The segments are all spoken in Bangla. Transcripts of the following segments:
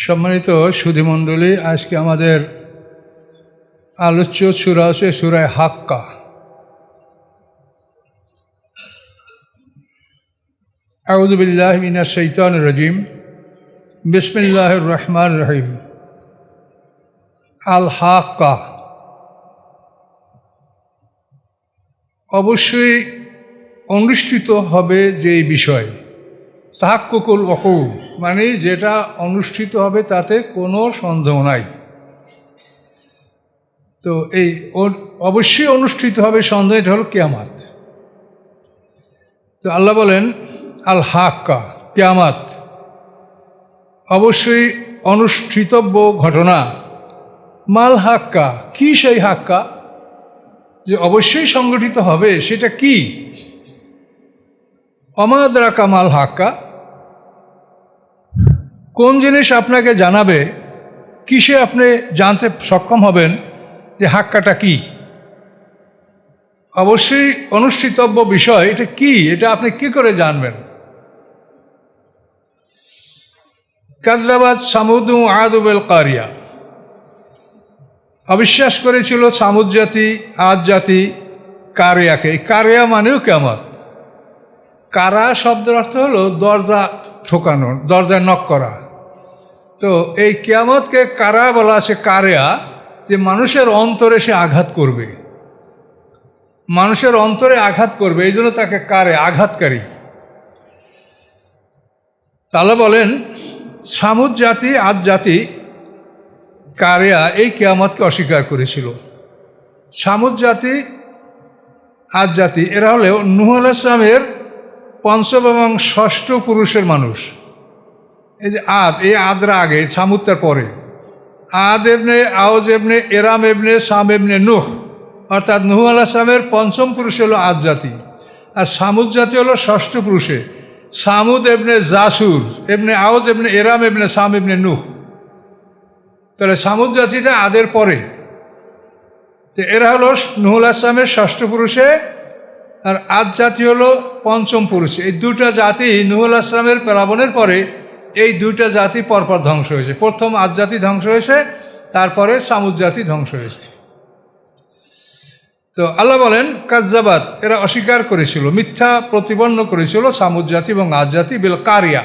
সম্মানিত সুধীমণ্ডলী, আজকে আমাদের আলোচ্য সূরা হচ্ছে সূরা হাক্কা। আউযু বিল্লাহি মিনাশ শাইতানির রাজিম। বিসমিল্লাহির রহমানির রহিম। আল হাক্কা, অবশ্যই অনুষ্ঠিত হবে যে বিষয়, তাহাক্কুকুল ওয়াকু, মানে যেটা অনুষ্ঠিত হবে তাতে কোনো সন্দেহ নাই। তো এই অবশ্যই অনুষ্ঠিত হবে সন্দেহ, এটা হলো কিয়ামত। তো আল্লাহ বলেন আল হাক্কা, কিয়ামত অবশ্যই অনুষ্ঠিতব্য ঘটনা। মাল হাক্কা, কি সেই হাক্কা যে অবশ্যই সংগঠিত হবে, সেটা কি? অমাদ্রাকা মাল হাক্কা, কোন জিনিস আপনাকে জানাবে, কিসে আপনি জানতে সক্ষম হবেন যে হাক্কাটা কি? অবশ্যই অনুষ্ঠিতব্য বিষয়, এটা কি, এটা আপনি কি করে জানবেন? কাযযাবাত সামুদু আদু বিল কারিয়া, অবিশ্বাস করেছিল সামুদ জাতি, আদ জাতি কারিয়াকে। এই কারিয়া মানেও কিয়ামত। কারা শব্দের অর্থ হলো দরজা ঠোকানো, দরজায় নক করা। তো এই কিয়ামতকে কারা বলা আছে, কারিয়া, যে মানুষের অন্তরে সে আঘাত করবে, মানুষের অন্তরে আঘাত করবে, এই জন্য তাকে কারে, আঘাতকারী। তাহলে বলেন সামুদ জাতি, আদ জাতি কারিয়া এই কিয়ামতকে অস্বীকার করেছিল। সামুদ জাতি, আদ জাতি এরা হলেও নূহ আলাইহিস সালামের পঞ্চম এবং ষষ্ঠ পুরুষের মানুষ। এই যে আদ, এই আদরা আগে, সামুদ তার পরে। আদ এবনে আওজ এবনে এরাম এবনে সাম এবনে নূহ, অর্থাৎ নূহ আলাইহিস সালামের পঞ্চম পুরুষ হলো আদ জাতি, আর সামুদ জাতি হলো ষষ্ঠ পুরুষে। সামুদ এবনে জাসুর এবনে আওজ এবনে এরাম এবনে সাম এবনে নূহ। তাহলে সামুদ জাতিটা আদের পরে। তো এরা হলো নূহ আলাইহিস সালামের ষষ্ঠ পুরুষে, আর আদ জাতি হলো পঞ্চম পুরুষে। এই দুটা জাতি নূহ আলাইহিস সালামের প্লাবনের পরে এই দুইটা জাতি পরপর ধ্বংস হয়েছে। প্রথম আদ জাতি ধ্বংস হয়েছে, তারপরে সামুদ জাতি ধ্বংস হয়েছে। তো আল্লাহ বলেন কাযযাবাত, এরা অস্বীকার করেছিল, মিথ্যা প্রতিপন্ন করেছিল সামুদ জাতি এবং আদ জাতি বিল কারিয়া,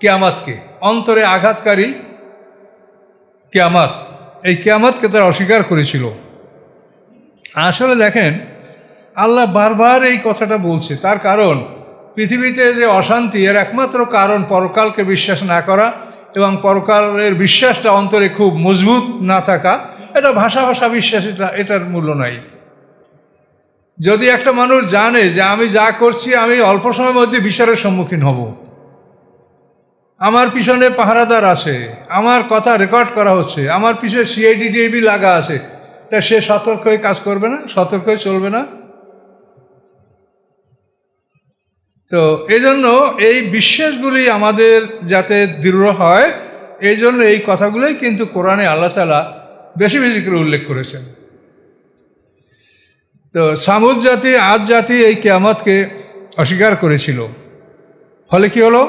কিয়ামতকে, অন্তরে আঘাতকারী কিয়ামত। এই কিয়ামতকে তারা অস্বীকার করেছিল। আসলে দেখেন, আল্লাহ বারবার এই কথাটা বলছে, তার কারণ পৃথিবীতে যে অশান্তি, এর একমাত্র কারণ পরকালকে বিশ্বাস না করা এবং পরকালের বিশ্বাসটা অন্তরে খুব মজবুত না থাকা। এটা ভাষা বিশ্বাস, এটার মূল্য নাই। যদি একটা মানুষ জানে যে আমি যা করছি আমি অল্প সময়ের মধ্যে বিচারের সম্মুখীন হব, আমার পিছনে পাহারাদার আছে, আমার কথা রেকর্ড করা হচ্ছে, আমার পিছনে সিআইডি ডিআইবি লাগা আছে, তা সে সতর্ক হয়ে কাজ করবে না, সতর্ক হয়ে চলবে না? তো এই জন্য এই বিশ্বাসগুলি আমাদের যাতে দৃঢ় হয়, এই জন্য এই কথাগুলোই কিন্তু কোরআনে আল্লাহ তাআলা বেশি বেশি করে উল্লেখ করেছেন। তো সামুদ জাতি, আদ জাতি এই কিয়ামতকে অস্বীকার করেছিল। ফলে কি হলো?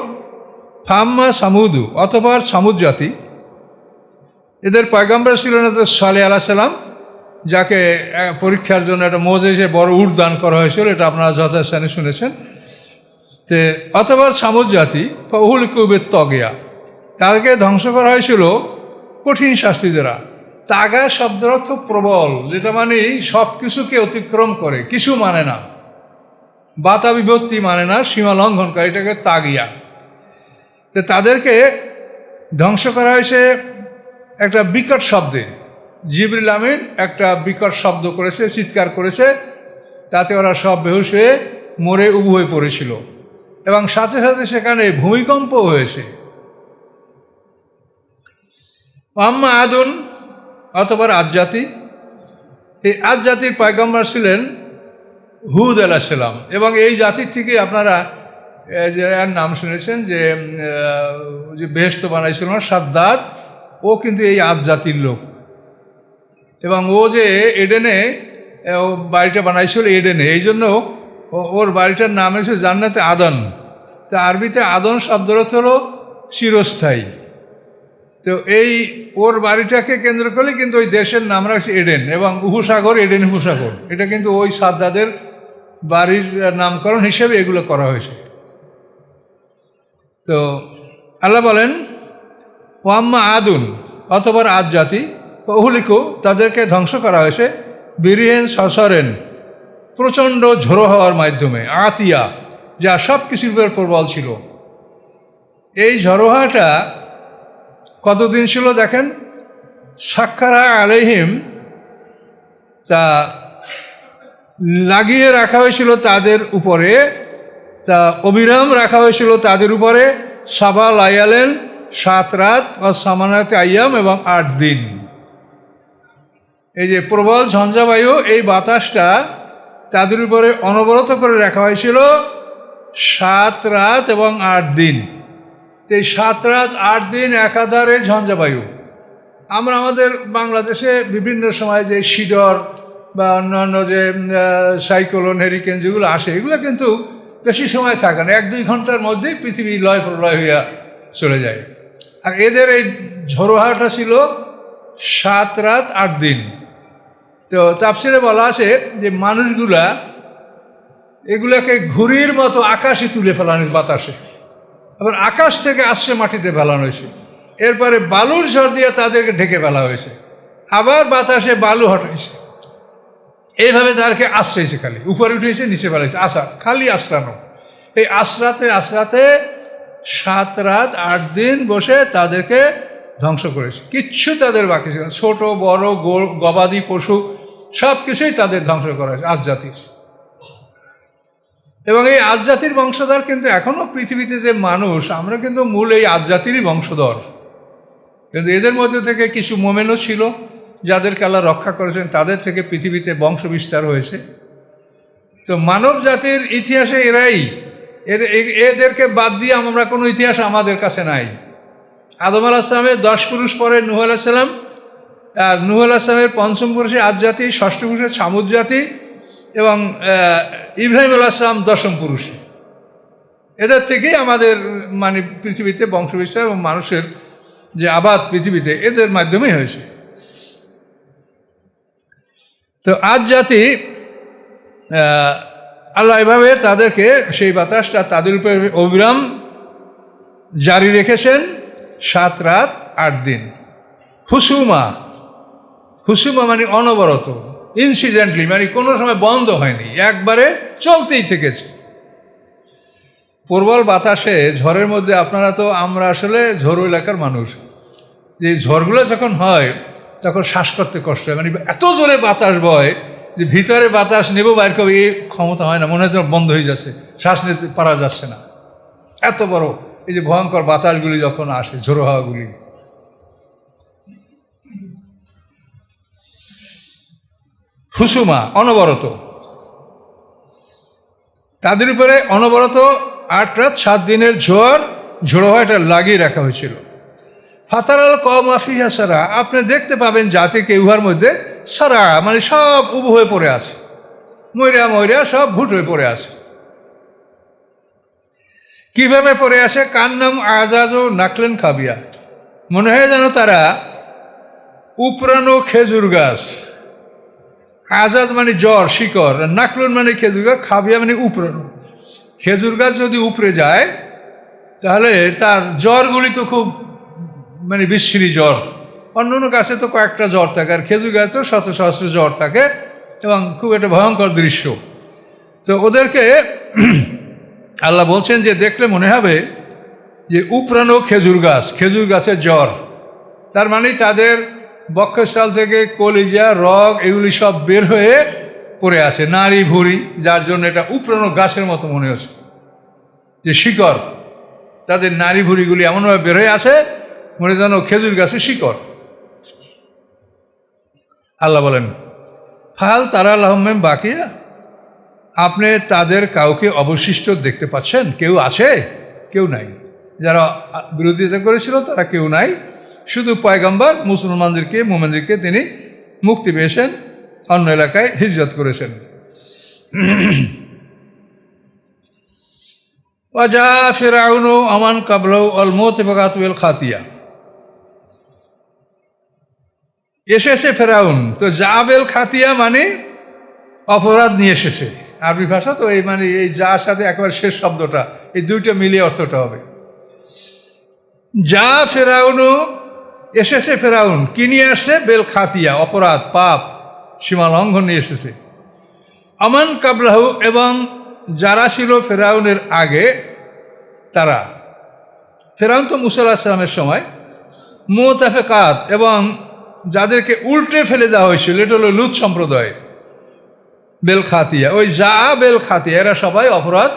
ফাম্মা সামুদু, অতঃপর সামুদ জাতি, এদের পয়গম্বর ছিলেন সালেহ আলাইহিস সালাম, যাকে পরীক্ষার জন্য একটা মোজেজে বড় উট দান করা হয়েছিল, এটা আপনারা যথাস্থানে শুনেছেন। তে অতঃপর সামুদ জাতি উহলিকু বিত-তাগিয়া, তাদেরকে ধ্বংস করা হয়েছিল কঠিন শাস্তি দ্বারা। তাগা শব্দের অর্থ প্রবল, যেটা মানে সব কিছুকে অতিক্রম করে, কিছু মানে না, বাতা বিভক্তি মানে না, সীমা লঙ্ঘন করে, এটাকে তাগিয়া। তো তাদেরকে ধ্বংস করা হয়েছে একটা বিকট শব্দে। জিবরিল আমিন একটা বিকট শব্দ করেছে, চিৎকার করেছে, তাতে ওরা সব বেহুশ হয়ে মরে উবু হয়ে পড়েছিল, এবং সাথে সাথে সেখানে ভূমিকম্প হয়েছে। আম্মা আদুন, অতঃপর আদ জাতি, এই আদ জাতির পয়গম্বর ছিলেন হুদ আলাইহিস সালাম, এবং এই জাতির থেকে আপনারা যার নাম শুনেছেন যে বেহেশত বানাইছিল সাদ্দাত, ও কিন্তু এই আদ জাতির লোক। এবং ও যে এডেনে ও বাড়িটা বানাইছিল, এডেনে, এই জন্য ওর বাড়িটার নাম হয়েছে জান্নাতে আদন। তা আরবিতে আদন শব্দের অর্থ হলো চিরস্থায়ী। তো এই ওর বাড়িটাকে কেন্দ্র করে কিন্তু ওই দেশের নাম রাখছে এডেন, এবং উপসাগর এডেন উপসাগর, এটা কিন্তু ওই সাদ্দাদের বাড়ির নামকরণ হিসেবে এগুলো করা হয়েছে। তো আল্লাহ বলেন ওয়াম্মা আদুন, অতবার আদ জাতি, অহুলিকু তাদেরকে ধ্বংস করা হয়েছে, বিরিহেন সসরেন প্রচণ্ড ঝোড়ো হওয়ার মাধ্যমে, আতিয়া যা সব কিছুর উপর প্রবল ছিল। এই ঝড়ো হওয়াটা কতদিন ছিল দেখেন, সাক্ষারা আলাইহিম, তা লাগিয়ে রাখা হয়েছিল তাদের উপরে, তা অবিরাম রাখা হয়েছিল তাদের উপরে, সাবা লায়ালেন 7 রাত ও সামানাতে আইয়াম এবং 8 দিন। এই যে প্রবল ঝঞ্ঝাবায়ু, এই বাতাসটা তাদের উপরে অনবরত করে রাখা হয়েছিল 7 রাত এবং 8 দিন। এই 7 রাত 8 দিন একাধারে ঝঞ্ঝাবায়ু। আমরা আমাদের বাংলাদেশে বিভিন্ন সময় যে শিডর বা অন্যান্য যে সাইক্লোন হেরিকেন যেগুলো আসে, এগুলো কিন্তু বেশি সময় থাকে না, 1-2 ঘন্টার মধ্যেই পৃথিবী লয় প্রলয় হইয়া চলে যায়। আর এদের এই ঝড়ো হাওয়াটা ছিল 7 রাত 8 দিন। তো তাফসিরে বলা আছে যে মানুষগুলা এগুলাকে ঘুড়ির মতো আকাশে তুলে ফেলানো, বাতাসে, আবার আকাশ থেকে আসছে মাটিতে ফেলানো হয়েছে, এরপরে বালুর ঝড় দিয়ে তাদেরকে ঢেকে ফেলা হয়েছে, আবার বাতাসে বালু হটাইছে, এইভাবে তাদেরকে আশ্রয়েছে, খালি উপরে উঠেছে নিচে ফেলাইছে, খালি আশ্রানো। এই আশ্রাতে 7 রাত 8 দিন বসে তাদেরকে ধ্বংস করেছে, কিচ্ছু তাদের বাকি ছিল, ছোট বড় গবাদি পশু সব কিছুই তাদের ধ্বংস করা হয়েছে আজ জাতির। এবং এই আজ জাতির বংশধর কিন্তু এখনও পৃথিবীতে যে মানুষ, আমরা কিন্তু মূল এই আজ জাতিরই বংশধর। কিন্তু এদের মধ্যে থেকে কিছু মোমেনও ছিল যাদেরকে আল্লাহ রক্ষা করেছেন, তাদের থেকে পৃথিবীতে বংশ বিস্তার হয়েছে। তো মানব জাতির ইতিহাসে এদেরকে বাদ দিয়ে আমরা কোনো ইতিহাস আমাদের কাছে নাই। আদম আলাইহিস সালামের 10 পুরুষ পরে নূহ আলাইহিস সালাম, আর নূহ আলাইহিস সালামের 5ম পুরুষে আদ জাতি, 6ষ্ঠ পুরুষে ছামুদ জাতি, এবং ইব্রাহিম আলাইহিস সালাম 10ম পুরুষে। এদের থেকেই আমাদের মানে পৃথিবীতে বংশবিস্তার এবং মানুষের যে আবাদ পৃথিবীতে এদের মাধ্যমেই হয়েছে। তো আজ জাতি আল্লাহ এভাবে তাদেরকে, সেই বাতাসটা তাদের উপরে অবিরাম জারি রেখেছেন 7 রাত 8 দিন। হুসুমা মানে অনবরত, ইনসিডেন্টলি, মানে কোনো সময় বন্ধ হয়নি, একবারে চলতেই থেকেছে। প্রবল বাতাসে ঝড়ের মধ্যে আমরা আসলে ঝড় এলাকার মানুষ, যে ঝড়গুলো যখন হয় তখন শ্বাস করতে কষ্ট হয়, মানে এত জোরে বাতাস বয় যে ভিতরে বাতাস নেব বাইর করবে এই ক্ষমতা হয় না, মনে হয় বন্ধ হয়ে যাচ্ছে, শ্বাস নিতে পারা যাচ্ছে না, এত বড় এই যে ভয়ঙ্কর বাতাসগুলি যখন আসে, ঝোড়ো হাওয়াগুলি। হুসুমা অনবরত, তাদের উপরে অনবরত 8 রাত 7 দিনের ঝোড়ো হাওয়া এটা লাগিয়ে রাখা হয়েছিল। ফাতারাল কওমা ফিহা সারা, আপনি দেখতে পাবেন জাতিকে উহার মধ্যে সারা, মানে সব উবু হয়ে পড়ে আছে, ময়রা সব ভুট হয়ে পড়ে আছে। কিভাবে পড়ে আছে? কান্নাম আজাজ ও নাকলেন খাবিয়া, মনে হয় যেন তারা উপরানো খেজুর গাছ, আজাদ মানে জ্বর শিকড়, নাকলুন মানে খেজুর গাছ, খাবিয়া মানে উপরানো। খেজুর গাছ যদি উপরে যায় তাহলে তার জ্বরগুলি তো খুব মানে বিশ্রী জ্বর, অন্য গাছে তো কয়েকটা জ্বর থাকে, আর খেজুর গাছে তো শত সহস্র জ্বর থাকে, এবং খুব একটা ভয়ঙ্কর দৃশ্য। তো ওদেরকে আল্লাহ বলছেন যে দেখলে মনে হবে যে উপরানো খেজুর গাছের জ্বর, তার মানে তাদের বক্ষস্থল থেকে কলিজা রগ এগুলি সব বের হয়ে পড়ে আছে, নাড়ি ভুঁড়ি, যার জন্য এটা উপরানো গাছের মতো মনে হচ্ছে, যে শিকড়, তাদের নাড়ি ভুঁড়িগুলি এমনভাবে বের হয়ে আছে মনে যেন খেজুর গাছের শিকড়। আল্লাহ বলেন ফাল তারা আহমেম বাকিয়া, আপনি তাদের কাউকে অবশিষ্ট দেখতে পাচ্ছেন? কেউ আছে? কেউ নাই। যারা বিরোধিতা করেছিল তারা কেউ নাই, শুধু পয়গম্বর মুমিনদেরকে তিনি মুক্তি পেয়েছেন, অন্য এলাকায় হিজরত করেছেন। ওয়াজা ফিরআউন আমান কাবলাউ আল মুতাফাকাতু ওয়াল খাতিয়া, এসেছে ফেরাউন, তো জাবেল খাতিয়া মানে অপরাধ নিয়ে এসেছে। আরবি ভাষা তো এই মানে এই যার সাথে একেবারে শেষ শব্দটা, এই দুইটা মিলিয়ে অর্থটা হবে। যা ফেরাউনও এসেছে, ফেরাউন কি নিয়ে আসছে? বেল খাতিয়া, অপরাধ, পাপ, সীমা লঙ্ঘন নিয়ে এসেছে। আমান কাবলাহু, এবং যারা ছিল ফেরাউনের আগে তারা। ফেরাউন তো মুসা আলাইহিস সালামের সময় মুতাফিকাত, এবং যাদেরকে উল্টে ফেলে দেওয়া হয়েছিল এটা হলো লুত সম্প্রদায়। বেল খাতিয়া, ওই যা বেল খাতিয়া, এরা সবাই অপরাধ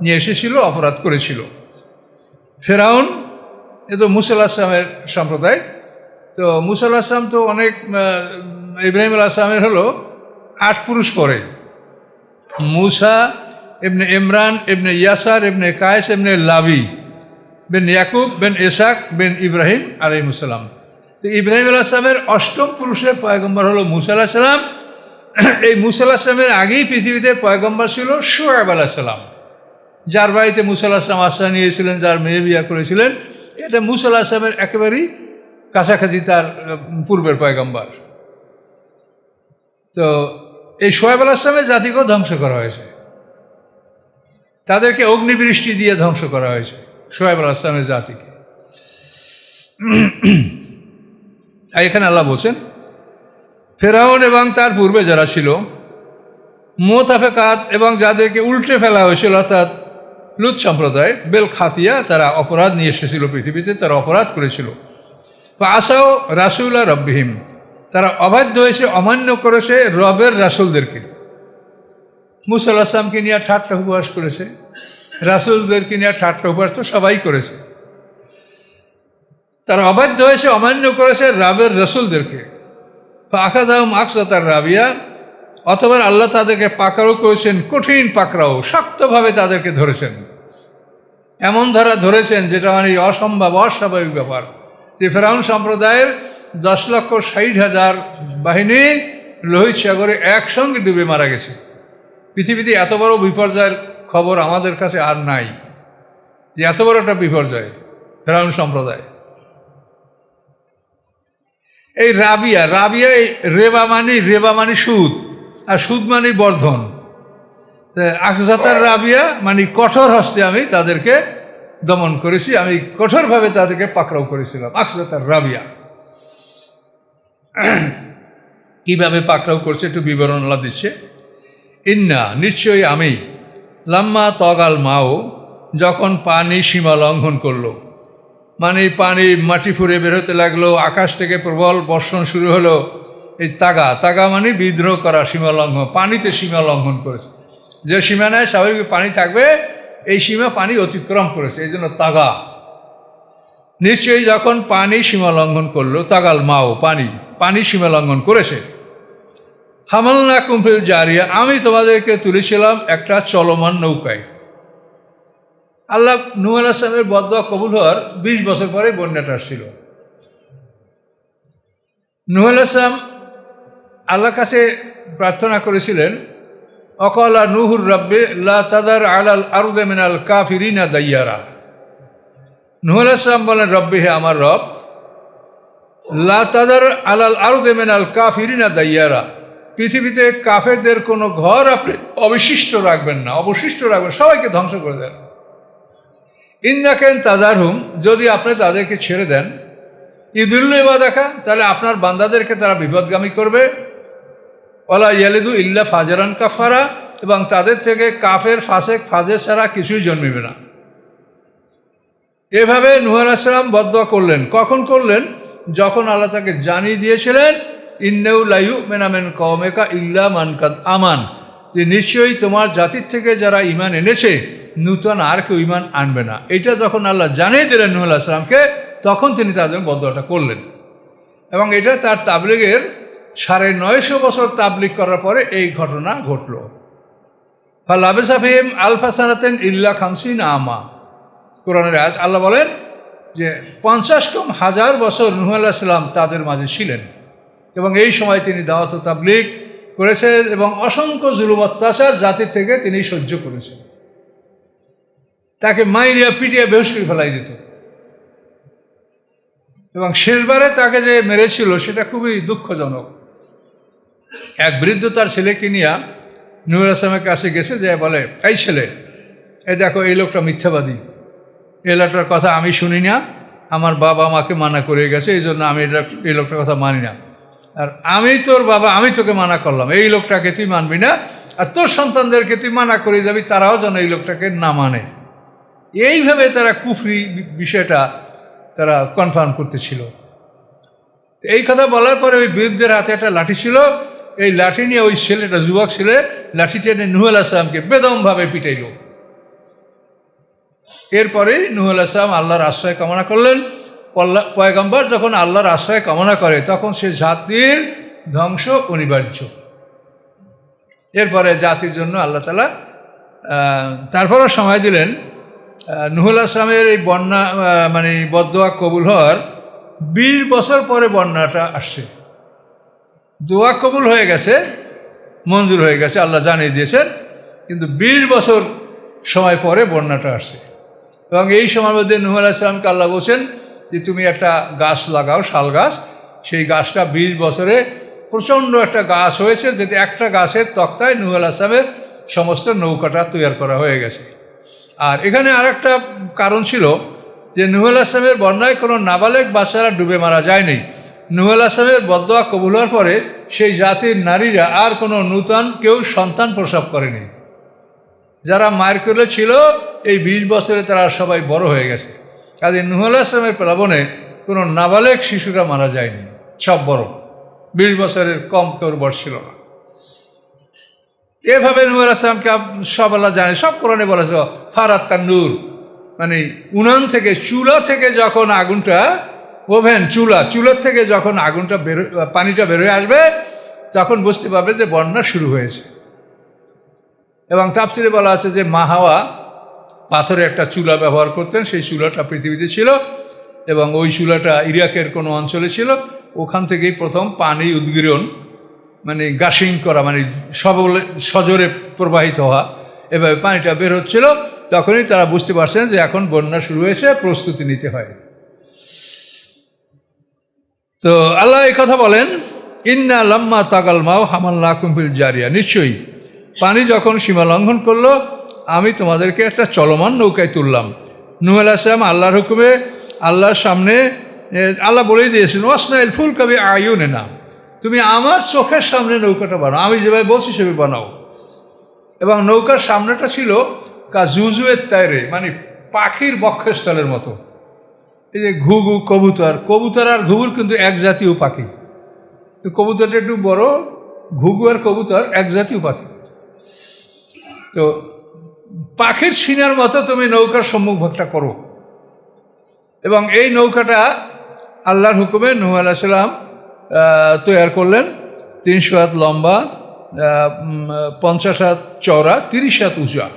নিয়ে এসেছিল, অপরাধ করেছিল। ফেরাউন এ তো মুসা আলাইহিস সালামের সম্প্রদায়। তো মুসা আলাইহিস সালাম তো অনেক, ইব্রাহিম আলাইহিস সালামের হলো 8 পুরুষ পরে, মুসা ইবনে ইমরান ইবনে ইয়াসার ইবনে কায়েস ইবনে লাবি বিন ইয়াকুব বিন ইসাক বিন ইব্রাহিম আলাইহিস সালাম। তো ইব্রাহিম আলাইহিস সালামের 8ম পুরুষের পয়গম্বর হলো মুসা আলাইহিস সালাম। এই মুসা আলাইহিস সালামের আগেই পৃথিবীতে পয়গম্বর ছিল শুআয়ব আলাইহিস সালাম, যার বাড়িতে মুসা আলাইহিস সালাম আশ্রয় নিয়েছিলেন, যার মেয়ে বিয়ে করেছিলেন। এটা মুসা আলাইহিস সালামের একেবারেই কাছাকাছি তার পূর্বের পয়গম্বর। তো এই শুআয়ব আলাইহিস সালামের জাতিকেও ধ্বংস করা হয়েছে, তাদেরকে অগ্নিবৃষ্টি দিয়ে ধ্বংস করা হয়েছে শুআয়ব আলাইহিস সালামের জাতিকে। এখানে আল্লাহ বলছেন ফেরাউন এবং তার পূর্বে যারা ছিল মুতাফিকাত, এবং যাদেরকে উল্টে ফেলা হয়েছিল, অর্থাৎ লুত সম্প্রদায়, বেল খাতিয়া, তারা অপরাধ নিয়ে এসেছিল পৃথিবীতে, তারা অপরাধ করেছিল। আসাও রাসূলা রব্বিহিম, তারা অবাধ্য হয়েছে, অমান্য করেছে রবের রাসূলদেরকে। মুসা আলাইহিস সালামকে নিয়ে ঠাট্টা উপহাস করেছে, রাসূলদেরকে নিয়ে ঠাট্টা উপহাস তো সবাই করেছে। তারা অবাধ্য হয়েছে, অমান্য করেছে রবের রাসূলদেরকে। আখাযাহুম আকসাতার রাবিয়া, অথবা আল্লাহ তাদেরকে পাকড়াও করেছেন, কঠিন পাকড়াও, শক্তভাবে তাদেরকে ধরেছেন। এমন ধরা ধরেছেন যেটা মানে অসম্ভব, অস্বাভাবিক ব্যাপার, যে ফেরাউন সম্প্রদায়ের 10,60,000 বাহিনী লোহিত সাগরে একসঙ্গে ডুবে মারা গেছে। পৃথিবীতে এত বড় বিপর্যয়ের খবর আমাদের কাছে আর নাই, যে এত বড় একটা বিপর্যয় ফেরাউন সম্প্রদায়। এই রাবিয়া, এই রেবা মানে সুদ, আর সুদ মানে বর্ধন। আকজাতার রাবিয়া মানে কঠোর হস্তে আমি তাদেরকে দমন করেছি, আমি কঠোরভাবে তাদেরকে পাকড়াও করেছিলাম। আকজাতার রাবিয়া কিভাবে পাকড়াও করছে একটু বিবরণ আল্লাহ দিচ্ছে। ইন্না, নিশ্চয়ই আমি, লাম্মা তগাল মাও, যখন পানি সীমা লঙ্ঘন করলো, মানে পানি মাটি ফুঁড়ে বেরোতে লাগলো, আকাশ থেকে প্রবল বর্ষণ শুরু হলো। এই তাগা মানে বিদ্রোহ করা, সীমা লঙ্ঘন, পানিতে সীমা লঙ্ঘন করেছে। যে সীমানায় স্বাভাবিক পানি থাকবে, এই সীমা পানি অতিক্রম করেছে, এই জন্য তাগা। নিশ্চয়ই যখন পানি সীমা লঙ্ঘন করলো, তাগাল মাও, পানি সীমা লঙ্ঘন করেছে। হামালনাকুম ফিল জারিয়া, আমি তোমাদেরকে তুলেছিলাম একটা চলমান নৌকায়। আল্লাহ নূহ আলাইহিস সালামের বদদোয়া কবুল হওয়ার 20 বছর পরে বন্যাটা আসছিল। নূহ আলাইহিস সালাম আল্লাহর কাছে প্রার্থনা করেছিলেন, অকালা নূহুর রব্বে লা তাদার আলাল আরদে মিনাল কাফিরিনা দাইয়ারা। নূহ আলাইহিস সালাম বলেন, রব্বে, হে আমার রব, লা তাদার আলাল আরদে মিনাল কাফিরিনা দাইয়ারা, পৃথিবীতে কাফেরদের কোনো ঘর আপনি অবশিষ্ট রাখবেন না, সবাইকে ধ্বংস করে দেন। ইন্দাকেন তাদারহুম, যদি আপনি তাদেরকে ছেড়ে দেন, ইদুল্লু ইবাদাকা, তাহলে আপনার বান্দাদেরকে তারা বিপদগামী করবে। ওয়ালা ইয়ালিদু ইল্লা ফাজরান কাফারা, এবং তাদের থেকে কাফের, ফাসেক, ফাজের ছাড়া কিছুই জন্মিবে না। এভাবে নূহ আলাইহিস সালাম বদদোয়া করলেন। কখন করলেন? যখন আল্লাহ তাকে জানিয়ে দিয়েছিলেন, ইন্নাহু লা ইউমিনু মিন কওমিকা ইল্লা মান কাদ আমান, যে নিশ্চয়ই তোমার জাতির থেকে যারা ঈমান এনেছে, নূতন আর কেউ ঈমান আনবে না। এটা যখন আল্লাহ জানিয়ে দিলেন নূহ আলাইহিস সালামকে, তখন তিনি তাদের বদদোয়াটা করলেন। এবং এটা তার তাবলীগের 950 বছর তাবলীগ করার পরে এই ঘটনা ঘটল। ফালাবিসা ফিহিম আলফা সানাতিন ইল্লা 50 আমা, কোরআনের আয়াত। আল্লাহ বলেন যে 50,000 বছর নূহ আলাইহিস সালাম তাদের মাঝে ছিলেন, এবং এই সময় তিনি দাওয়াত ও তাবলীগ করেছেন, এবং অসংখ্য জুলুম অত্যাচার জাতির থেকে তিনি সহ্য করেছেন। তাকে মাইরিয়া পিটিয়ে বেহুশ করে ফেলাই দিত। এবং শেষবারে তাকে যে মেরেছিল সেটা খুবই দুঃখজনক। এক বৃদ্ধ তার ছেলেকে নিয়ে নূহ আলাইহিস সালামের কাছে গেছে, যে বলে, এই ছেলে, এই দেখো এই লোকটা মিথ্যাবাদী, এই লোকটার কথা আমি শুনি না, আমার বাবা আমাকে মানা করে গেছে, এই জন্য আমি এই লোকটার কথা মানি না। আর আমি তোর বাবা, আমি তোকে মানা করলাম, এই লোকটাকে তুই মানবি না, আর তোর সন্তানদেরকে তুই মানা করে যাবি, তারাও যেন এই লোকটাকে না মানে। এইভাবে তারা কুফরি বিষয়টা তারা কনফার্ম করতেছিল। এই কথা বলার পরে ওই বৃদ্ধের হাতে একটা লাঠি ছিল, এই লাঠি নিয়ে ওই ছেলেটা, যুবক ছেলে, লাঠি টেনে নূহ আলাইহিস সালামকে বেদমভাবে পিটাইল। এরপরেই নূহ আলাইহিস সালাম আল্লাহর আশ্রয় কামনা করলেন। পয়গম্বর যখন আল্লাহর আশ্রয় কামনা করে তখন সে জাতির ধ্বংস অনিবার্য। এরপরে জাতির জন্য আল্লাহ তাআলা তারপরও সময় দিলেন। নূহ আলাইহিস সালামের এই বন্যা মানে বদদোয়া কবুল হওয়ার 20 বছর পরে বন্যাটা আসছে। দোয়া কবুল হয়ে গেছে, মঞ্জুর হয়ে গেছে, আল্লাহ জানিয়ে দিয়েছেন, কিন্তু 20 বছর সময় পরে বন্যাটা আসছে। এবং এই সময়ের মধ্যে নূহ আলাইহিস সালামকে আল্লাহ বলছেন যে তুমি একটা গাছ লাগাও, শাল গাছ। সেই গাছটা 20 বছরে প্রচণ্ড একটা গাছ হয়েছে, যেটি একটা গাছের তক্তায় নূহ আলাইহিস সালামের সমস্ত নৌকাটা তৈরি করা হয়ে গেছে। আর এখানে আরেকটা কারণ ছিল যে নূহ আলাইহিস সালামের বন্যায় কোনো নাবালেগ বাচ্চারা ডুবে মারা যায়নি। নূহ আলাইহিস সালামের বদদোয়া কবুল হওয়ার পরে সেই জাতির নারীরা আর কোনো নূতন কেউ সন্তান প্রসব করেনি। যারা মায়ের কোলে ছিল এই 20 বছরে তারা সবাই বড় হয়ে গেছে। কাজে নূহ আলাইহিস সালামের প্লাবনে কোনো নাবালেগ শিশুরা মারা যায়নি, সব বড়, 20 বছরের কম কেউ বড় ছিল না। এভাবে নূহ আলাইহিস সালামকে সব আল্লাহ জানে, সব কোরআনে বলেছে ফারাত তান্নুর, মানে উনান থেকে, চুলা থেকে যখন আগুনটা, ওভেন, চুলার থেকে যখন আগুনটা পানিটা বেরোয় আসবে তখন বুঝতে পারবে যে বন্যা শুরু হয়েছে। এবং তাফসিরে বলা আছে যে মা হাওয়া পাথরে একটা চুলা ব্যবহার করতেন, সেই চুলাটা পৃথিবীতে ছিল এবং ওই চুলাটা ইরাকের কোনো অঞ্চলে ছিল। ওখান থেকেই প্রথম পানি উদ্গীরণ, মানে গাশিং করা, মানে সজোরে প্রবাহিত হওয়া, এভাবে পানিটা বের হচ্ছিল। তখনই তারা বুঝতে পারছেন যে এখন বন্যা শুরু হয়েছে, প্রস্তুতি নিতে হয়। তো আল্লাহ এই কথা বলেন, ইন্না লাম্মা তাগাল মাও হামালনাকুম ফিল জারিয়া, নিশ্চয়ই পানি যখন সীমা লঙ্ঘন করলো আমি তোমাদেরকে একটা চলমান নৌকায় তুললাম। নূহ আলাইহিস সালাম আল্লাহর হুকুমে আল্লাহর সামনে আল্লাহ বলেই দিয়েছেন, ওয়াসনাইল ফুলকা বিআয়ুনিনা, তুমি আমার চোখের সামনে নৌকাটা বানাও, আমি যেভাবে বলছি সেভাবে বানাও। এবং নৌকার সামনেটা ছিল কাজুজুয়ের তাইরে, মানে পাখির বক্ষস্থলের মতো। এই যে ঘুঘু, কবুতর আর ঘুঘুর কিন্তু এক জাতীয় পাখি। কবুতরটা একটু বড়, ঘুঘু আর কবুতর এক জাতীয় পাখি। তো পাখির সিনার মতো তুমি নৌকার সম্মুখভাগটা করো। এবং এই নৌকাটা আল্লাহর হুকুমে নূহ আলাইহিস সালাম তৈরি করলেন। 300 হাত লম্বা, 50 হাত চওড়া, 30 হাত উঁচা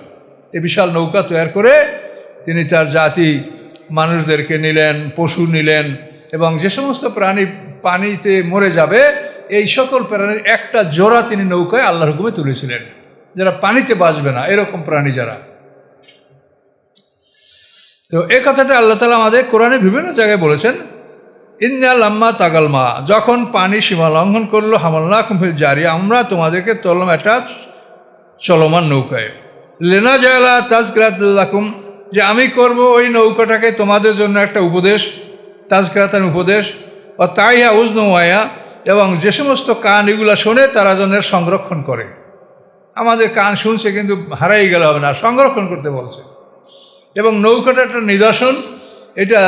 এই বিশাল নৌকা তৈরি করে তিনি তার জাতি মানুষদেরকে নিলেন, পশু নিলেন, এবং যে সমস্ত প্রাণী পানিতে মরে যাবে এই সকল প্রাণীর একটা জোড়া তিনি নৌকায় আল্লাহর হুকুমে তুলেছিলেন, যারা পানিতে বাঁচবে না, এরকম প্রাণী যারা। তো এই কথাটা আল্লাহ তাআলা আমাদের কোরআনে বিভিন্ন জায়গায় বলেছেন, ইন্না লাম্মা তাগাল মা, যখন পানি সীমা লঙ্ঘন করলো, হামালনাকুম ফিল জারিয়া, আমরা তোমাদেরকে তুললাম একটা চলমান নৌকায়। লেনা জায়লা তাজকিরাতুল লাকুম, যে আমি করব ওই নৌকাটাকে তোমাদের জন্য একটা উপদেশ, তাজকিরাতান উপদেশ, ও তাইহা উজনুওয়ায়া, এবং যে সমস্ত কান এগুলো শোনে তারা যেন সংরক্ষণ করে। আমাদের কান শুনছে কিন্তু হারাই গেলে হবে না, সংরক্ষণ করতে বলছে। এবং নৌকাটা একটা নিদর্শন, এটা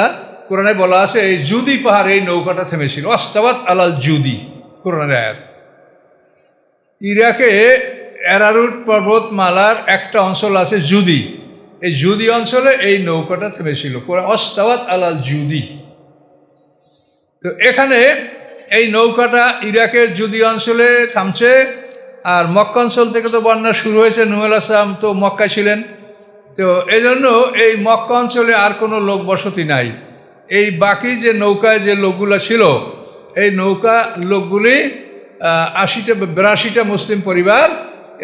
কোরআনে বলা আছে, এই জুদি পাহাড়ে এই নৌকাটা থেমেছিল, অস্তাবাত আলাল জুদি, কোরআনের আয়াত। ইরাকে অ্যারারুট পর্বতমালার একটা অঞ্চল আছে জুদি, এই জুদি অঞ্চলে এই নৌকাটা থেমেছিল, অস্তাবাত আলাল জুদি। তো এখানে এই নৌকাটা ইরাকের জুদি অঞ্চলে থামছে। আর মক্কা অঞ্চল থেকে তো বন্যা শুরু হয়েছে, নূহ আলাইহিস সালাম তো মক্কায় ছিলেন। তো এই জন্য এই মক্কা অঞ্চলে আর কোনো লোক বসতি নাই। এই বাকি যে নৌকায় যে লোকগুলো ছিল, এই নৌকা লোকগুলি 82টা মুসলিম পরিবার,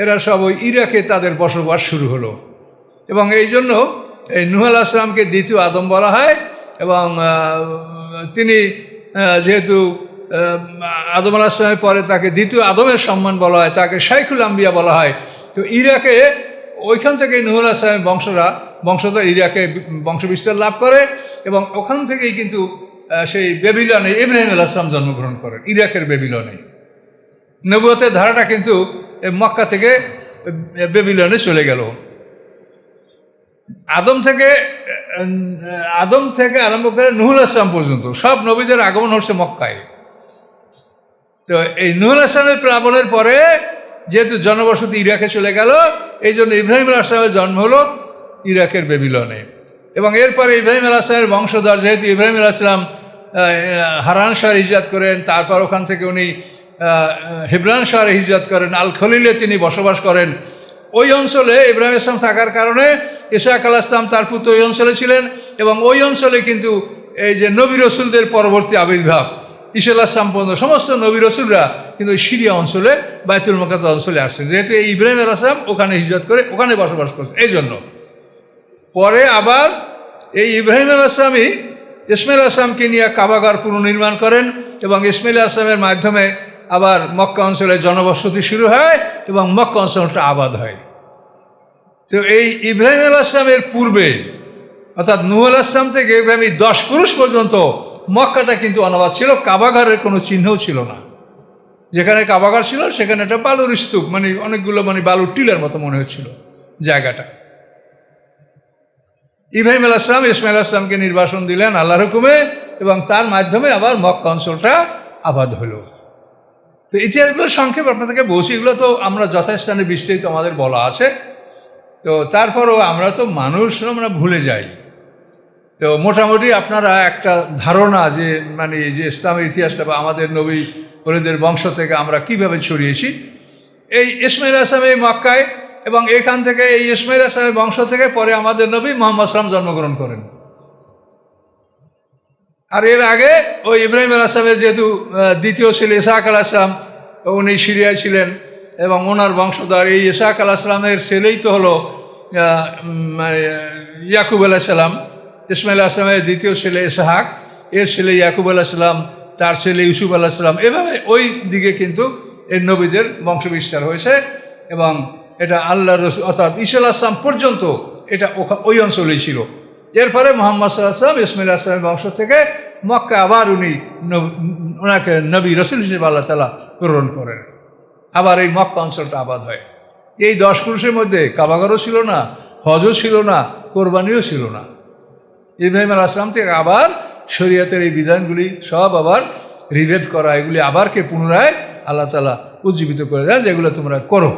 এরা সব ওই ইরাকে তাদের বসবাস শুরু হলো। এবং এই জন্য এই নূহ আলাইহিস সালামকে দ্বিতীয় আদম বলা হয়। এবং তিনি যেহেতু আদম আলাইহিস সালামের পরে তাকে দ্বিতীয় আদমের সম্মান বলা হয়, তাকে শাইখুল আম্বিয়া বলা হয়। তো ইরাকে ওইখান থেকে নূহ আলাইহিস সালামের বংশধর ইরাকে বংশবিস্তার লাভ করে এবং ওখান থেকেই কিন্তু সেই বেবিলনে ইব্রাহিম আলাইহিস সালাম জন্মগ্রহণ করেন, ইরাকের বেবিলনে। নবুয়তের ধারাটা কিন্তু মক্কা থেকে বেবিলনে চলে গেল। আদম থেকে আরম্ভ করে নূহ আলাইহিস সালাম পর্যন্ত সব নবীদের আগমন হচ্ছে মক্কায়। তো এই নূহ আলাইহিস সালামের প্লাবনের পরে যেহেতু জনবসতি ইরাকে চলে গেল, এই জন্য ইব্রাহিম আলাইহিস সালামের জন্ম হলো ইরাকের বেবিলনে। এবং এরপরে ইব্রাহিম আলাইহিস সালামের বংশধর যেহেতু ইব্রাহিম আলাইহিস সালাম হারান শহরে হিজরত করেন, তারপর ওখান থেকে উনি হেব্রন শহরে হিজরত করেন, আল খলিলে তিনি বসবাস করেন। ওই অঞ্চলে ইব্রাহিম আলাইহিস সালাম থাকার কারণে ইসহাক আলাইহিস সালাম তার পুত্র ওই অঞ্চলে ছিলেন এবং ওই অঞ্চলে কিন্তু এই যে নবী রসুলদের পরবর্তী আবির্ভাব, ঈসা আলাইহিস সালাম পর্যন্ত সমস্ত নবী রসুলরা কিন্তু সিরিয়া অঞ্চলে বাইতুল মুকাদ্দাস অঞ্চলে আসছেন, যেহেতু এই ইব্রাহিম আলাইহিস সালাম ওখানে হিজরত করে ওখানে বসবাস করছেন। এই জন্য পরে আবার এই ইব্রাহিম আলাইহিস সালামই ইসমাইল আলাইহিস সালামকে নিয়ে কাবাঘর পুনর্নির্মাণ করেন এবং ইসমাইল আলাইহিস সালামের মাধ্যমে আবার মক্কা অঞ্চলে জনবসতি শুরু হয় এবং মক্কা অঞ্চলটা আবাদ হয়। তো এই ইব্রাহিম আলাইহিস সালামের পূর্বে অর্থাৎ নূহ আলাইহিস সালাম থেকে ইব্রাহিম 10 পুরুষ পর্যন্ত মক্কাটা কিন্তু অনাবাদ ছিল, কাবাঘরের কোনো চিহ্নও ছিল না। যেখানে কাবাঘর ছিল সেখানে একটা বালুর স্তূপ, মানে অনেকগুলো বালুর টিলার মতো মনে হচ্ছিল জায়গাটা। ইব্রাহিম আলাইহিস সালাম ইসমাইল আলাইহিস সালামকে নির্বাসন দিলেন আল্লাহর হুকুমে এবং তার মাধ্যমে আবার মক্কা অঞ্চলটা আবাদ হলো। তো ইতিহাসগুলো সংক্ষেপ আপনাদেরকে বলছি, এগুলো তো আমরা যথাস্থানে বিস্তারিত আমাদের বলা আছে। তো তারপরও আমরা তো মানুষ, আমরা ভুলে যাই। তো মোটামুটি আপনারা একটা ধারণা যে যে ইসলামের ইতিহাসটা বা আমাদের নবী ওলিদের বংশ থেকে আমরা কিভাবে ছড়িয়েছি। এই ইসমাইল আলাইহিস সালাম এই মক্কায় এবং এখান থেকে এই ইসমাইল আলাইহিস সালামের বংশ থেকে পরে আমাদের নবী মুহাম্মদ সাল্লাল্লাহু আলাইহি ওয়াসাল্লাম জন্মগ্রহণ করেন। আর এর আগে ওই ইব্রাহিম আলাইহিস সালামের যেহেতু দ্বিতীয় ছেলে ইসহাক আলাইহিস সালাম, উনি সিরিয়ায় ছিলেন এবং ওনার বংশধর এই ইসহাক আলাইহিস সালামের ছেলেই তো হলো ইয়াকুব আলাইহিস সালাম। ইসমাইল আলাইহিস সালামের দ্বিতীয় ছেলে ইসহাক, এর ছেলে ইয়াকুব আলাইহিস সালাম, তার ছেলে ইউসুফ আলাইহিস সালাম, এভাবে ওই দিকে কিন্তু এই নবীদের বংশবিস্তার হয়েছে এবং এটা আল্লাহ রসুল অর্থাৎ ঈসা আলাইহিস সালাম পর্যন্ত এটা ওই অঞ্চলেই ছিল। এরপরে মুহাম্মদ সাল্লাল্লাহু আলাইহি ওয়াসাল্লাম ইসমাইল আলাইহিস সালামের বংশ থেকে মক্কা আবার ওনাকে নবী রসুল হিসেবে আল্লাহ তাআলা প্রেরণ করেন, আবার এই মক্কা অঞ্চলটা আবাদ হয়। এই 10 পুরুষের মধ্যে কাবাঘরও ছিল না, হজও ছিল না, কোরবানিও ছিল না। ইব্রাহিম আলাইহিস সালাম থেকে আবার শরীয়তের এই বিধানগুলি সব আবার রিভাইভ করা, এগুলি আবারকে পুনরায় আল্লাহ তাআলা উজ্জীবিত করে দেন, যেগুলো তোমরা করো।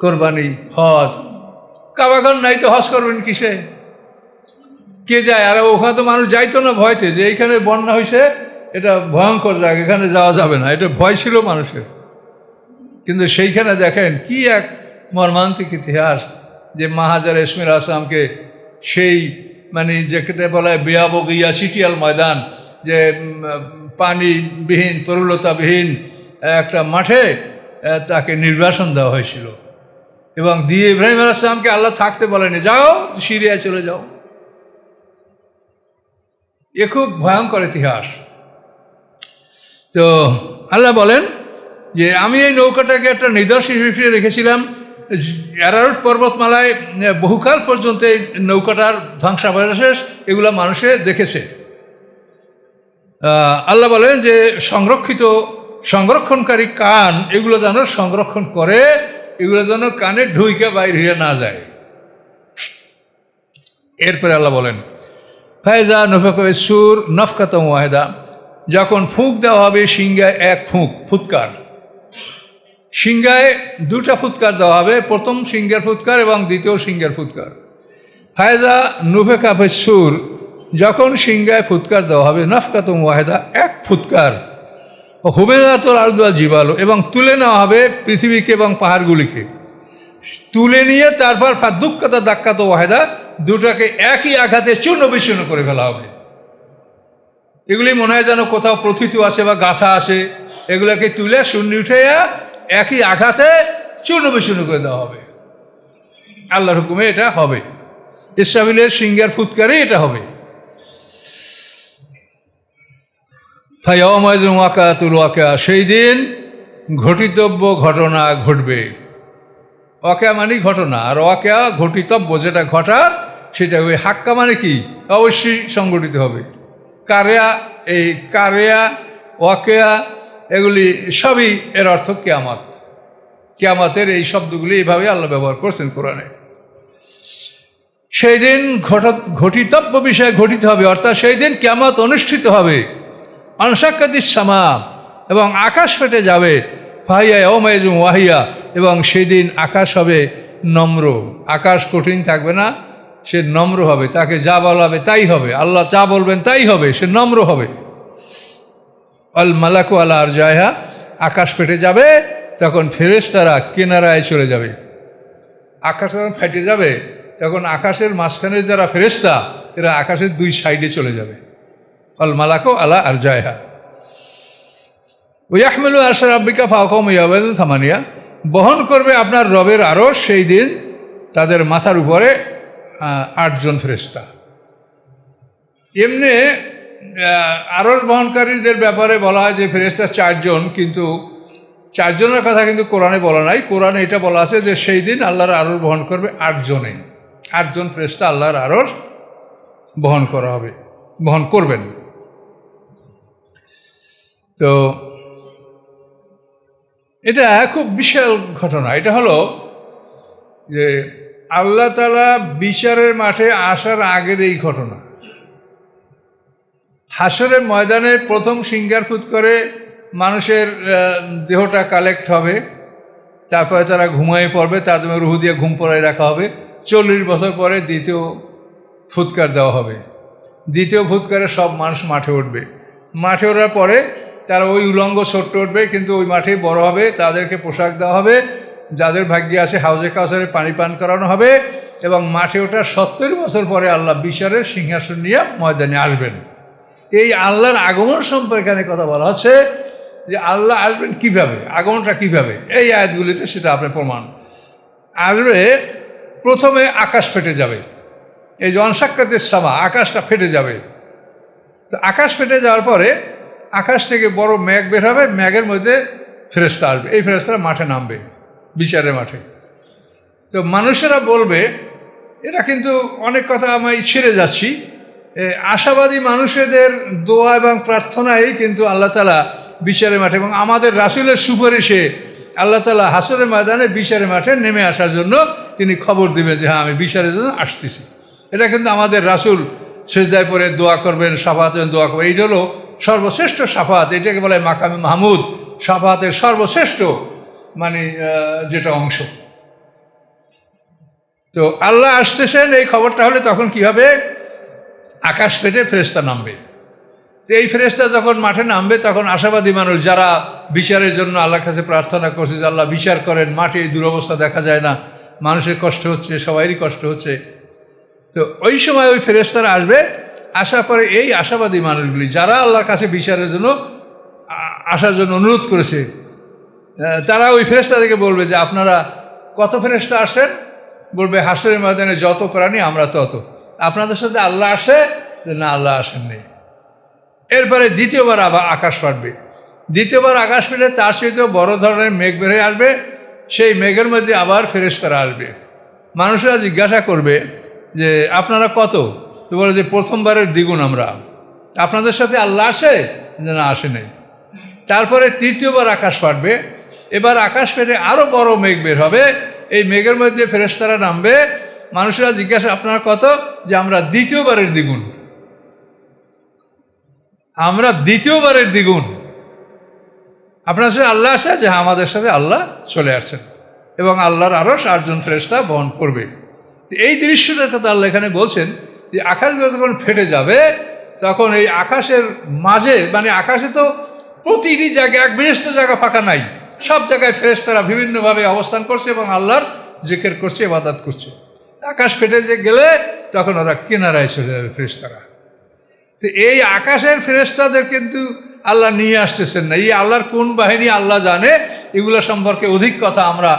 কোরবানি, হজ, কাবাঘর নাই তো হজ করবেন কিসে? কে যায়? আর ওখানে তো মানুষ যাইতো না ভয়তে, যে এইখানে বন্যা হয়েছে, এটা ভয়ঙ্কর জায়গা, এখানে যাওয়া যাবে না, এটা ভয় ছিল মানুষের। কিন্তু সেইখানে দেখেন কি এক মর্মান্তিক ইতিহাস, যে মাহাজার ইসমাইল আলাইহিস সালামকে সেই যেটা বলা হয় বেয়াবগিয়া সিটিয়াল ময়দান, যে পানিবিহীন তরুলতাবিহীন একটা মাঠে তাকে নির্বাসন দেওয়া হয়েছিল এবং দিয়ে ইব্রাহিম আলাইহিস সালামকে আল্লাহ থাকতে বলেনি, যাও সিরিয়ায় চলে যাও। এ খুব ভয়ঙ্কর ইতিহাস। তো আল্লাহ বলেন যে আমি এই নৌকাটাকে একটা নিদর্শন হিসেবে রেখেছিলাম। অ্যারারুট পর্বতমালায় বহুকাল পর্যন্ত এই নৌকাটার ধ্বংসাবশেষ এগুলো মানুষে দেখেছে। আল্লাহ বলেন যে সংরক্ষণকারী কান এগুলো যেন সংরক্ষণ করে, এগুলো যেন কানে ঢুইকে বাইরে হয়ে না যায়। এরপরে আল্লাহ বলেন ফায়জা নফাকা সুর নফকাতাম ওয়াহিদা, যখন ফুঁক দেওয়া হবে সিংহায় এক ফুৎকার, সিংহায় 2টা ফুৎকার দেওয়া হবে, প্রথম সিংহের ফুৎকার এবং দ্বিতীয় সিংহের ফুৎকার। ফায়জা নুফাকা সুর, যখন সিংহায় ফুৎকার দেওয়া হবে, নফকাতুম ওয়াহিদা, এক ফুৎকার, হুমেদাতুল আরদু ওয়াল জিবালু, এবং তুলে নেওয়া হবে পৃথিবীকে এবং পাহাড়গুলিকে। তুলে নিয়ে তারপর ফাদুক্কাতা দাক্কাত ওয়াহিদা, দুটাকে একই আঘাতে চূর্ণ বিচূর্ণ করে ফেলা হবে। এগুলি মনে হয় যেন কোথাও প্রথিত আছে বা গাথা আছে, এগুলোকে তুলে শূন্য উঠে একই আঘাতে চূর্ণ বিচূর্ণ করে দেওয়া হবে। আল্লাহর হুকুমে এটা হবে, ইসরাফিলের সিংহের ফুৎকারে এটা হবে। ফায়াউমাইযিন ওয়াকিআতুল ওয়াকিআ, সেই দিন ঘটিতব্য ঘটনা ঘটবে। ওয়াকিয়া মানে ঘটনা, আর ওয়াকিয়া ঘটিতব্য, যেটা ঘটার সেটা ওই হাক্কা মানে কি অবশ্যই সংঘটিত হবে। কারিয়া, এই কারিয়া ওয়াকিয়া এগুলি সবই এর অর্থ কিয়ামত। কিয়ামতের এই শব্দগুলি এইভাবে আল্লাহ ব্যবহার করছেন কোরআনে। সেই দিন ঘটিতব্য বিষয় ঘটিত হবে, অর্থাৎ সেই দিন কিয়ামত অনুষ্ঠিত হবে। আনশাক্কাতিস সামা, এবং আকাশ ফেটে যাবে। ফাহিয়া ইয়াউমাইযিন ওয়াহিয়া, এবং সেই দিন আকাশ হবে নম্র। আকাশ কঠিন থাকবে না, সে নম্র হবে। তাকে যা বলা হবে তাই হবে, আল্লাহ যা বলবেন তাই হবে, সে নম্র হবে। আল মালাকু আলা আরজাইহা, আকাশ ফেটে যাবে, তখন ফেরেশতারা কিনারায় চলে যাবে। আকাশ যখন ফেটে যাবে তখন আকাশের মাঝখানের যারা ফেরেশতা, এরা আকাশের দুই সাইডে চলে যাবে। আল মালাকু আলা আরজাইহা। ওয়াহমিলু আরশা রাব্বিকা ফাওকাহুম ইয়াওমাইযিন সামানিয়া, বহন করবে আপনার রবের আরশ সেই দিন তাদের মাথার উপরে 8 জন ফেরেশতা। এমনি আরশ বহনকারীদের ব্যাপারে বলা হয় যে ফেরেশতা 4 জন, কিন্তু 4 জনের কথা কিন্তু কোরআনে বলা নাই। কোরআনে এটা বলা আছে যে সেই দিন আল্লাহর আরশ বহন করবে 8 জনে। 8 জন ফেরেশতা আল্লাহর আরশ বহন করা হবে, বহন করবেন। তো এটা খুব বিশাল ঘটনা। এটা হলো যে আল্লাহ তাআলা বিচারের মাঠে আসার আগের এই ঘটনা। হাসরের ময়দানে প্রথম সিঙ্গার ফুৎ করে মানুষের দেহটা কালেক্ট হবে, তারপরে তারা ঘুমিয়ে পড়বে, তাদের রুহ দিয়ে ঘুম পড়ায় রাখা হবে। 40 বছর পরে দ্বিতীয় ফুৎকার দেওয়া হবে। দ্বিতীয় ফুৎকারে সব মানুষ মাঠে উঠবে। মাঠে ওঠার পরে তারা ওই উলঙ্গ ছোট্ট উঠবে, কিন্তু ওই মাঠেই বড় হবে। তাদেরকে পোশাক দেওয়া হবে, যাদের ভাগ্যে আছে হাউজে কাউসারে পানি পান করানো হবে। এবং মাঠে ওঠার 70 বছর পরে আল্লাহ বিচারের সিংহাসন নিয়ে ময়দানে আসবেন। এই আল্লাহর আগমন সম্পর্কে এখানে কথা বলা হচ্ছে যে আল্লাহ আসবেন কিভাবে, আগমনটা কিভাবে, এই আয়াতগুলিতে সেটা আপনার প্রমাণ। আসবে, প্রথমে আকাশ ফেটে যাবে। এই যে অনসাক্কাতের সামা, আকাশটা ফেটে যাবে। তো আকাশ ফেটে যাওয়ার পরে আকাশ থেকে বড় মেঘ বের হবে, মেঘের মধ্যে ফেরেশতা আসবে। এই ফেরেশতারা মাঠে নামবে বিচারের মাঠে। তো মানুষেরা বলবে, এটা কিন্তু অনেক কথা আমি ছেড়ে যাচ্ছি, আশাবাদী মানুষদের দোয়া এবং প্রার্থনাই কিন্তু আল্লাহ তাআলা বিচারের মাঠে এবং আমাদের রাসূলের সুপারিশে আল্লাহ তাআলা হাসরের ময়দানে বিচারের মাঠে নেমে আসার জন্য তিনি খবর দিবেন যে হ্যাঁ আমি বিচারের জন্য আসতেছি। এটা কিন্তু আমাদের রাসূল সেজদায় পড়ে দোয়া করবেন, শাফাতের দোয়া করবেন। এইটা হলো সর্বশ্রেষ্ঠ শাফাত, এটাকে বলে মাকামে মাহমুদ, শাফাতের সর্বশ্রেষ্ঠ মানে যেটা অংশ। তো আল্লাহ আসতেছেন এই খবরটা হলে তখন কি হবে, আকাশ ফেটে ফেরেশতা নামবে। তো এই ফেরেশতা যখন মাঠে নামবে তখন আশাবাদী মানুষ যারা বিচারের জন্য আল্লাহর কাছে প্রার্থনা করছে যে আল্লাহ বিচার করেন, মাঠে এই দুরবস্থা দেখা যায় না, মানুষের কষ্ট হচ্ছে, সবারই কষ্ট হচ্ছে। তো ওই সময় ওই ফেরেশতারা আসবে, আসার পরে এই আশাবাদী মানুষগুলি যারা আল্লাহর কাছে বিচারের জন্য আসার জন্য অনুরোধ করেছে, তারা ওই ফেরেশতাদেরকে বলবে যে আপনারা কত ফেরেশতা আসেন? বলবে হাসরের ময়দানে যত প্রাণী আমরা তত। আপনাদের সাথে আল্লাহ আসে? না, আল্লাহ আসেননি। এরপরে দ্বিতীয়বার আবার আকাশ ফাটবে। দ্বিতীয়বার আকাশ ফেটে তার সাথে বড় ধরনের মেঘ বের আসবে। সেই মেঘের মধ্যে আবার ফেরেশতারা আসবে। মানুষেরা জিজ্ঞাসা করবে যে আপনারা কত? তো বলে যে প্রথমবারের দ্বিগুণ আমরা। আপনাদের সাথে আল্লাহ আসে? না, আসে নেই। তারপরে তৃতীয়বার আকাশ ফাটবে। এবার আকাশ ফেটে আরও বড় মেঘ বের হবে। এই মেঘের মধ্যে ফেরেশতারা নামবে। মানুষেরা জিজ্ঞাসা আপনারা কত? যে আমরা দ্বিতীয়বারের দ্বিগুণ, আমরা দ্বিতীয়বারের দ্বিগুণ। আপনার সাথে আল্লাহ আসে? যে হ্যাঁ আমাদের সাথে আল্লাহ চলে আসছেন এবং আল্লাহর আরশ 8 জন ফেরেশতা বহন করবে। এই দৃশ্যটার কথা আল্লাহ এখানে বলছেন যে আকাশগুলো যখন ফেটে যাবে তখন এই আকাশের মাঝে মানে আকাশে তো প্রতিটি জায়গায় এক বিশিষ্ট জায়গা ফাঁকা নাই, সব জায়গায় ফেরেশতারা বিভিন্নভাবে অবস্থান করছে এবং আল্লাহর জিকির করছে, ইবাদত করছে। আকাশ ফেটে যে গেলে তখন ওরা কিনারায় চলে যাবে ফেরেশতারা। তো এই আকাশের ফেরেশতাদের কিন্তু আল্লাহ নিয়ে আসতেছেন না। এই আল্লাহর কোন বাহিনী আল্লাহ জানে, এগুলো সম্পর্কে অধিক কথা আমরা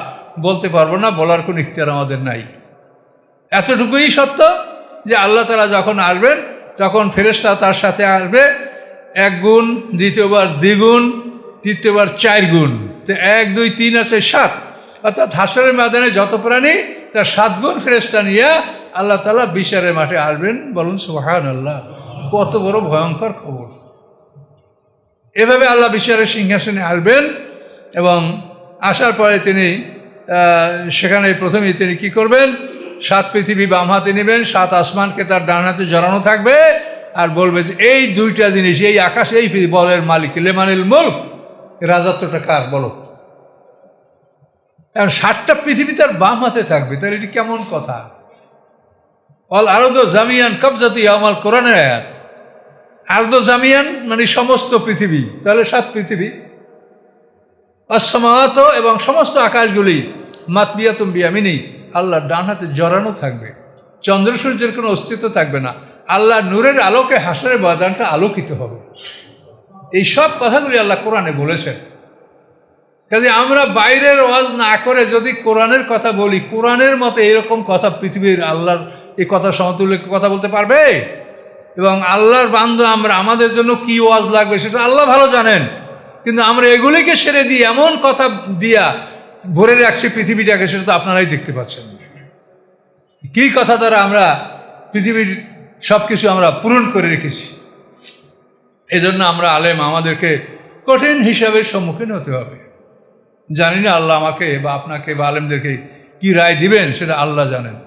বলতে পারবো না, বলার কোনো ইখতিয়ার আমাদের নাই। এতটুকুই সত্য যে আল্লাহ তাআলা যখন আসবেন তখন ফেরেশতা তার সাথে আসবে 1 গুণ, দ্বিতীয়বার দ্বিগুণ, তৃতীয়বার 4 গুণ। তো 1 2 3 আছে 7, অর্থাৎ হাসরের ময়দানে যত প্রাণী তার 7 গুণ ফেরেশতা নিয়ে আল্লাহ তাআলা বিচারের মাঠে আসবেন। বলুন সুবহানাল্লাহ, কত বড় ভয়ঙ্কর খবর। এভাবে আল্লাহ বিচারের সিংহাসনে আসবেন এবং আসার পরে তিনি সেখানে প্রথমেই তিনি কি করবেন, 7 পৃথিবী বাম হাতে নেবেন, 7 আসমানকে তার ডান হাতে জড়ানো থাকবে, আর বলবে যে এই 2টা জিনিস, এই আকাশ এই বলের মালিক, লেমানিল মুলক, রাজত্বটা কার বলো। কারণ 7টা পৃথিবী তার বাম হাতে থাকবে, তাহলে এটি কেমন কথা। অল আরদ জামিয়ান কবজাতি আমাল কোরআনের আয়াত। আরদ জামিয়ান মানে সমস্ত পৃথিবী, তাহলে 7 পৃথিবী। আসমাওয়াত এবং সমস্ত আকাশগুলি মাতবিয়াতুম বিয়ামিনি, আল্লাহর ডান হাতে জড়ানো থাকবে, চন্দ্র সূর্যের কোনো অস্তিত্ব থাকবে না, আল্লাহ নূরের আলোকে হাসরের ময়দানটা আলোকিত হবে। এই সব কথাগুলি আল্লাহ কোরআনে বলেছেন। কাজে আমরা বাইরের ওয়াজ না করে যদি কোরআনের কথা বলি, কোরআনের মতো এরকম কথা পৃথিবীর আল্লাহর এই কথা সমতুল্য কথা বলতে পারবে? এবং আল্লাহর বান্দা আমরা, আমাদের জন্য কি ওয়াজ লাগবে সেটা আল্লাহ ভালো জানেন, কিন্তু আমরা এগুলিকে সেরে দিয়ে এমন কথা দিয়া ভরে রাখছি পৃথিবীটাকে, সেটা তো আপনারাই দেখতে পাচ্ছেন। কি কথা দ্বারা আমরা পৃথিবীর সব কিছু আমরা পূরণ করে রেখেছি। এজন্য আমরা আলেম, আমাদেরকে কঠিন হিসাবের সম্মুখীন হতে হবে। জানি না আল্লাহ আমাকে বা আপনাকে বা আলেমদেরকে কি রায় দিবেন, সেটা আল্লাহ জানেন।